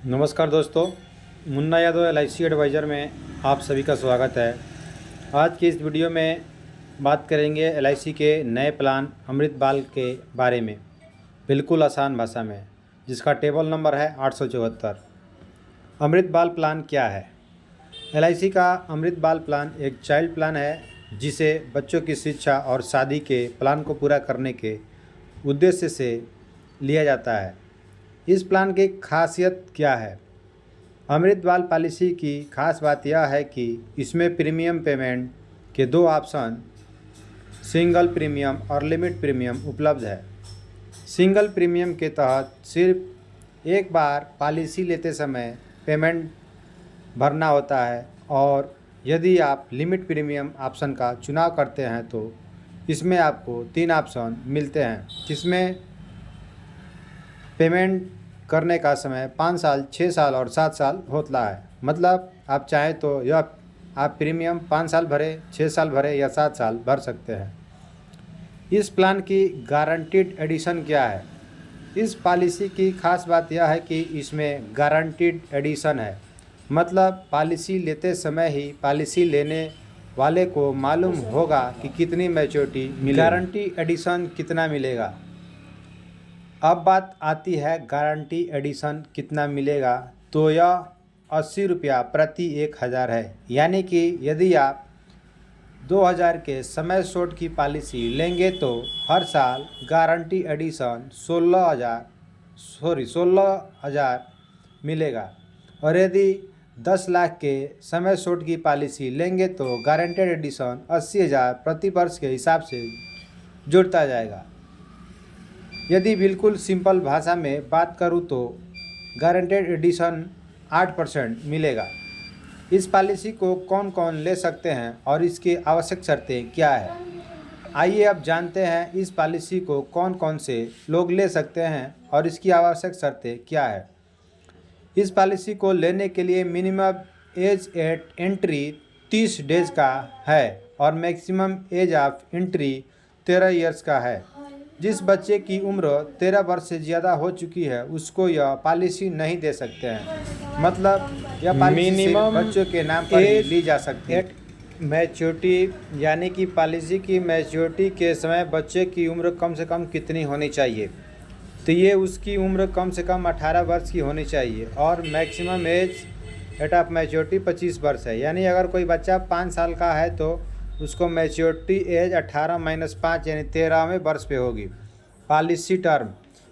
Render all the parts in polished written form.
नमस्कार दोस्तों, Munna Yadav LIC adviser में आप सभी का स्वागत है। आज की इस वीडियो में बात करेंगे LIC के नए प्लान अमृत बाल के बारे में, बिल्कुल आसान भाषा में, जिसका टेबल नंबर है 874। अमृत बाल प्लान क्या है? LIC का अमृत बाल प्लान एक चाइल्ड प्लान है जिसे बच्चों की शिक्षा और शादी के प्लान को पूरा करने के उद्देश्य से लिया जाता है। इस प्लान की खासियत क्या है? अमृत बाल पॉलिसी की खास बात यह है कि इसमें प्रीमियम पेमेंट के दो ऑप्शन सिंगल प्रीमियम और लिमिट प्रीमियम उपलब्ध है। सिंगल प्रीमियम के तहत सिर्फ एक बार पॉलिसी लेते समय पेमेंट भरना होता है, और यदि आप लिमिट प्रीमियम ऑप्शन का चुनाव करते हैं तो इसमें आपको 3 ऑप्शन मिलते हैं, जिसमें पेमेंट करने का समय 5 साल, 6 साल और 7 साल होता है। मतलब आप चाहें तो यह आप प्रीमियम 5 साल भरे, 6 साल भरे या 7 साल भर सकते हैं। इस प्लान की गारंटीड एडिशन क्या है? इस पॉलिसी की खास बात यह है कि इसमें गारंटीड एडिशन है। मतलब पॉलिसी लेते समय ही पॉलिसी लेने वाले को मालूम होगा कि कितनी मैच्योरिटी मिलेगी। गारंटी एडिशन कितना मिलेगा? अब बात आती है गारंटी एडिशन कितना मिलेगा, तो यह 80 रुपया प्रति 1000 है। यानी कि यदि आप 2000 के समय शॉर्ट की पॉलिसी लेंगे तो हर साल गारंटी एडिशन 16,000 मिलेगा, और यदि 10 लाख के समय शॉर्ट की पॉलिसी लेंगे तो गारंटेड एडिशन 80,000 प्रति वर्ष के हिसाब से जुड़ता जाएगा। यदि बिल्कुल सिंपल भाषा में बात करूं तो गारंटेड एडिशन 8% मिलेगा। इस पॉलिसी को कौन कौन ले सकते हैं और इसकी आवश्यक शर्तें क्या है? आइए अब जानते हैं इस पॉलिसी को कौन कौन से लोग ले सकते हैं और इसकी आवश्यक शर्तें क्या है। इस पॉलिसी को लेने के लिए minimum age eight entry 30 days का है और maximum as of entry 13 years का है। जिस बच्चे की उम्र 13 वर्ष से ज़्यादा हो चुकी है उसको यह पॉलिसी नहीं दे सकते हैं। मतलब यह पॉलिसी सिर्फ बच्चों के नाम पर ही ली जा सकती है। मैच्योरिटी यानी कि पॉलिसी की मैच्योरिटी के समय बच्चे की उम्र कम से कम कितनी होनी चाहिए, तो ये उसकी उम्र कम से कम 18 वर्ष की होनी चाहिए, और maximum age at of maturity 25 वर्ष है। यानी अगर कोई बच्चा 5 साल का है तो उसको मैच्योरिटी एज 18-5 यानी 13वें वर्ष पे होगी। पॉलिसी टर्म,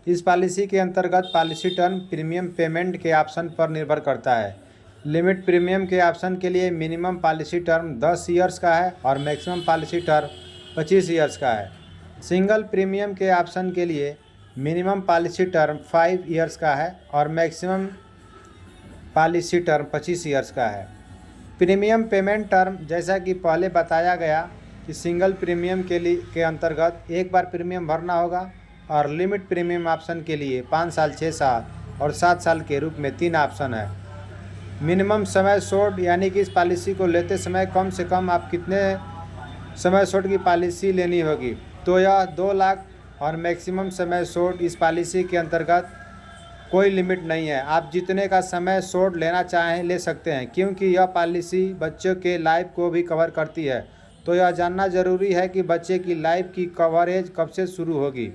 इस पॉलिसी के अंतर्गत पॉलिसी टर्म प्रीमियम पेमेंट के ऑप्शन पर निर्भर करता है। लिमिट प्रीमियम के ऑप्शन के लिए मिनिमम पॉलिसी टर्म 10 ईयर्स का है और मैक्सिमम पॉलिसी टर्म 25 ईयर्स का है। सिंगल प्रीमियम के ऑप्शन के लिए मिनिमम पॉलिसी टर्म 5 ईयर्स का है और मैक्सिमम पॉलिसी टर्म 25 ईयर्स का है। प्रीमियम पेमेंट टर्म, जैसा कि पहले बताया गया कि सिंगल प्रीमियम के अंतर्गत एक बार प्रीमियम भरना होगा, और लिमिट प्रीमियम ऑप्शन के लिए 5 साल, 6 साल और 7 साल के रूप में 3 ऑप्शन है। मिनिमम समय शॉर्ट, यानी कि इस पॉलिसी को लेते समय कम से कम आप कितने समय शॉर्ट की पॉलिसी लेनी होगी, तो यह 2 लाख, और मैक्सिमम समय शॉर्ट इस पॉलिसी के अंतर्गत कोई लिमिट नहीं है। आप जितने का समय शॉर्ट लेना चाहें ले सकते हैं, क्योंकि यह पॉलिसी बच्चों के लाइफ को भी कवर करती है। तो यह जानना ज़रूरी है कि बच्चे की लाइफ की कवरेज कब से शुरू होगी।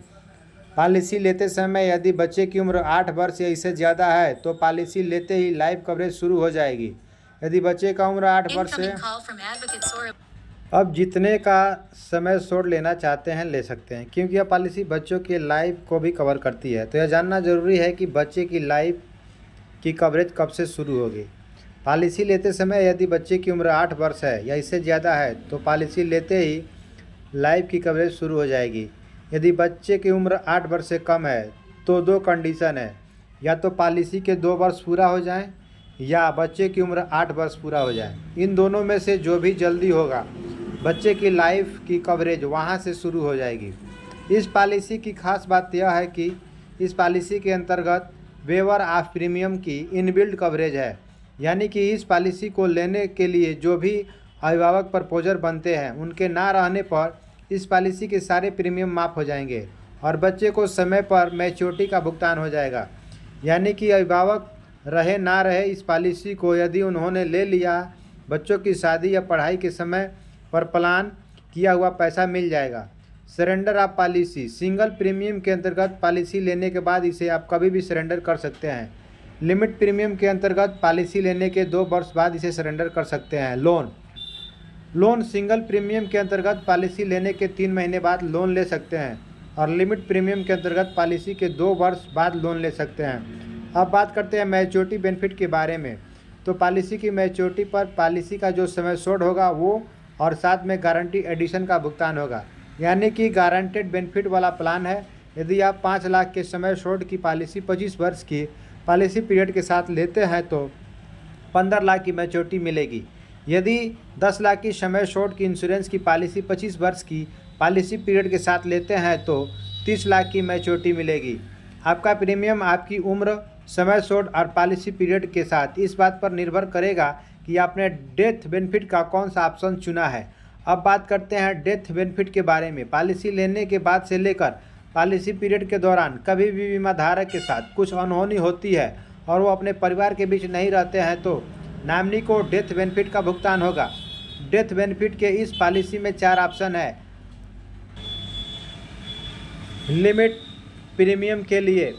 पॉलिसी लेते समय यदि बच्चे की उम्र 8 वर्ष या इससे ज़्यादा है तो पॉलिसी लेते ही लाइफ कवरेज शुरू हो जाएगी। यदि बच्चे का उम्र 8 वर्ष है, अब जितने का समय शॉर्ट लेना चाहते हैं ले सकते हैं, क्योंकि यह पॉलिसी बच्चों के लाइफ को भी कवर करती है। तो यह जानना ज़रूरी है कि बच्चे की लाइफ की कवरेज कब से शुरू होगी। पॉलिसी लेते समय यदि बच्चे की उम्र 8 वर्ष है या इससे ज़्यादा है तो पॉलिसी लेते ही लाइफ की कवरेज शुरू हो जाएगी। यदि बच्चे की उम्र 8 वर्ष से कम है तो 2 कंडीशन है, या तो पॉलिसी के 2 वर्ष पूरा हो जाएँ या बच्चे की उम्र 8 वर्ष पूरा हो जाए। इन दोनों में से जो भी जल्दी होगा बच्चे की लाइफ की कवरेज वहां से शुरू हो जाएगी। इस पॉलिसी की खास बात यह है कि इस पॉलिसी के अंतर्गत वेवर ऑफ प्रीमियम की इनबिल्ट कवरेज है। यानी कि इस पॉलिसी को लेने के लिए जो भी अभिभावक प्रपोजर बनते हैं उनके ना रहने पर इस पॉलिसी के सारे प्रीमियम माफ़ हो जाएंगे और बच्चे को समय पर मैच्योरिटी का भुगतान हो जाएगा। यानी कि अभिभावक रहे ना रहे इस पॉलिसी को यदि उन्होंने ले लिया, बच्चों की शादी या पढ़ाई के समय पर प्लान किया हुआ पैसा मिल जाएगा। Surrender of policy, single premium के अंतर्गत पॉलिसी लेने के बाद इसे आप कभी भी सरेंडर कर सकते हैं। लिमिट प्रीमियम के अंतर्गत पॉलिसी लेने के 2 वर्ष बाद इसे सरेंडर कर सकते हैं। लोन सिंगल प्रीमियम के अंतर्गत पॉलिसी लेने के 3 महीने बाद लोन ले सकते हैं और लिमिट प्रीमियम के अंतर्गत पॉलिसी के 2 वर्ष बाद लोन ले सकते हैं। अब बात करते हैं मैच्योरिटी बेनिफिट के बारे में। तो पॉलिसी की मैच्योरिटी पर पॉलिसी का जो समय शोर्ट होगा वो और साथ में गारंटी एडिशन का भुगतान होगा, यानी कि गारंटेड बेनिफिट वाला प्लान है। यदि आप 5 लाख के समय शोर्ट की पॉलिसी 25 वर्ष की पॉलिसी पीरियड के साथ लेते हैं तो 15 लाख की मैच्योरिटी मिलेगी। यदि 10 लाख की समय शोर्ट की इंश्योरेंस की पॉलिसी 25 वर्ष की पॉलिसी पीरियड के साथ लेते हैं तो 30 लाख की मैच्योरिटी मिलेगी। आपका प्रीमियम आपकी उम्र, समय शोर्ट और पॉलिसी पीरियड के साथ इस बात पर निर्भर करेगा कि आपने डेथ बेनिफिट का कौन सा ऑप्शन चुना है। अब बात करते हैं डेथ बेनिफिट के बारे में। पॉलिसी लेने के बाद से लेकर पॉलिसी पीरियड के दौरान कभी भी बीमा धारक के साथ कुछ अनहोनी होती है और वो अपने परिवार के बीच नहीं रहते हैं तो नॉमिनी को डेथ बेनिफिट का भुगतान होगा। डेथ बेनिफिट के इस पॉलिसी में 4 ऑप्शन है। लिमिट प्रीमियम के लिए,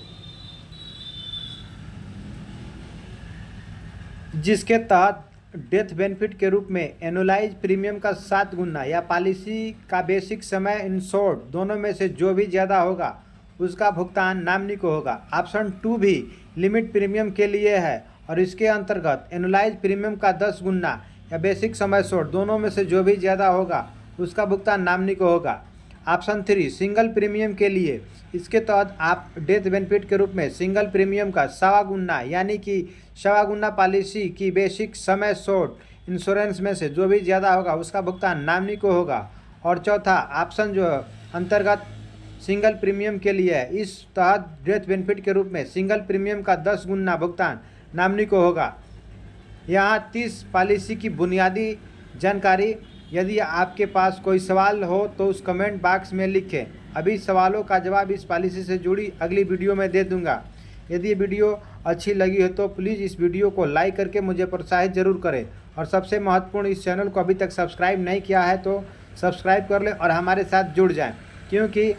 जिसके तहत डेथ बेनिफिट के रूप में एनुअलाइज प्रीमियम का 7 गुना या पॉलिसी का बेसिक समय इंश्योर्ड दोनों में से जो भी ज़्यादा होगा उसका भुगतान नॉमिनी को होगा। ऑप्शन 2 भी लिमिट प्रीमियम के लिए है और इसके अंतर्गत एनुअलाइज प्रीमियम का 10 गुना या बेसिक समय शोर्ट दोनों में से जो भी ज़्यादा होगा उसका भुगतान नॉमिनी को होगा। ऑप्शन 3 सिंगल प्रीमियम के लिए, इसके तहत आप डेथ बेनिफिट के रूप में सिंगल प्रीमियम का 1.25 गुना यानी कि 1.25 गुना पॉलिसी की बेसिक समय शोर्ट इंश्योरेंस में से जो भी ज़्यादा होगा उसका भुगतान नॉमिनी को होगा। और चौथा ऑप्शन जो अंतर्गत सिंगल प्रीमियम के लिए है, इस तहत डेथ बेनिफिट के रूप में सिंगल प्रीमियम का 10 गुना भुगतान नॉमिनी को होगा। यहाँ 30 पॉलिसी की बुनियादी जानकारी। यदि आपके पास कोई सवाल हो तो उस कमेंट बॉक्स में लिखें। अभी सवालों का जवाब इस पॉलिसी से जुड़ी अगली वीडियो में दे दूंगा। यदि ये वीडियो अच्छी लगी हो तो प्लीज़ इस वीडियो को लाइक करके मुझे प्रोत्साहित जरूर करें और सबसे महत्वपूर्ण, इस चैनल को अभी तक सब्सक्राइब नहीं किया है तो सब्सक्राइब कर लें और हमारे साथ जुड़ जाएं, क्योंकि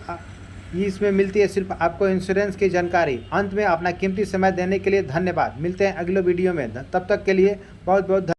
इसमें मिलती है सिर्फ आपको इंश्योरेंस की जानकारी। अंत में अपना कीमती समय देने के लिए धन्यवाद। मिलते हैं अगले वीडियो में, तब तक के लिए बहुत बहुत